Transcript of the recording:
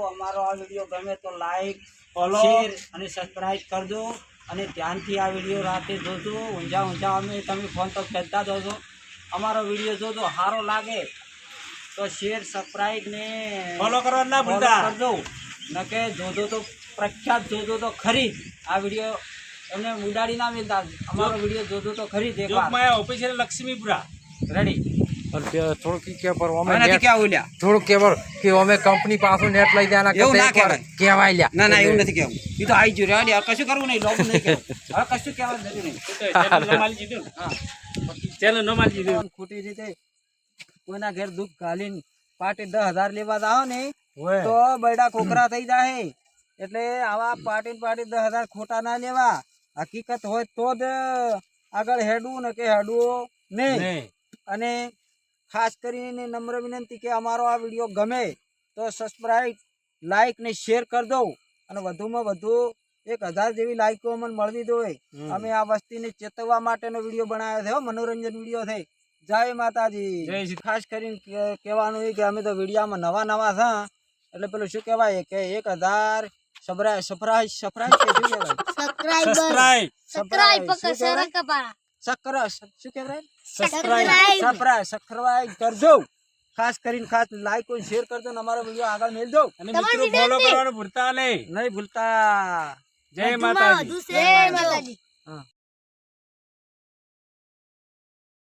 અમારો આ વિડીયો ગમે તો લાઈક ફોલો શેર અને સબસ્ક્રાઇબ કરજો અને ધ્યાનથી આ વિડીયો રાતે જોજો ઊંઝા અમે તમે ફોન તો ખેંચતા જોજો અમારો વિડીયો જોજો સારો લાગે તો શેર સબસ્ક્રાઇબ ને ફોલો કરવા ના ભૂલતા કરજો નકે જોજો તો પ્રખ્યાત જોજો તો ખરી આ વિડીયો એમને ઉડાડી ના મિલતા અમારો વિડીયો જોજો તો ખરી એકવાર ઓફિસિયલ લક્ષ્મીપુરા રેડી થોડું કે પર અમે નથી કેવું લ્યા થોડું કેવર કે અમે કંપની પાછો નેટ લઈ દેના એવું ના કહેવાય લ્યા ના ના એવું નથી કેવું એ તો આઈ જો રેડી કશું કરવું નહીં લોબુ નહીં કેવું હવે કશું કહેવાનું નથી નહીં ચેનલ નો માલ જીધું ખોટી રીતે કોઈના ઘેર દુઃખ ઘાલીને પાટી 10,000 લેવા જાઓ ને તો બડા ખોખરા થઈ જાય એટલે આવા પાટી 10,000 ખોટા ના લેવા હકીકત હોય તો જ આગળ હેડવું ને કે હેડવું નહીં અને ખાસ કરીને નમ્ર વિનંતી કે અમારો આ વિડીયો ગમે તો સબસ્ક્રાઇબ લાઈક ને શેર કરી દો અને વધુમાં વધુ 1,000 જેવી લાઈકો અમને મળવી જોઈએ અમે આ વસ્તીને ચેતવવા માટેનો વિડીયો બનાવ્યો છે મનોરંજન વિડીયો છે જય માતાજી ખાસ કરીને કહેવાનું એ કે અમે તો વિડીયામાં નવા છે એટલે પેલું શું કહેવાય કે 1,000 સબસ્ક્રાઇબ કરજો ખાસ કરીને ખાસ લાઈક અને શેર કરજો ને અમારો વિડીયો આગળ મેળજો અને મિત્રો ફોલો કરવાનું ભૂલતા નહીં ભૂલતા જય માતાજી.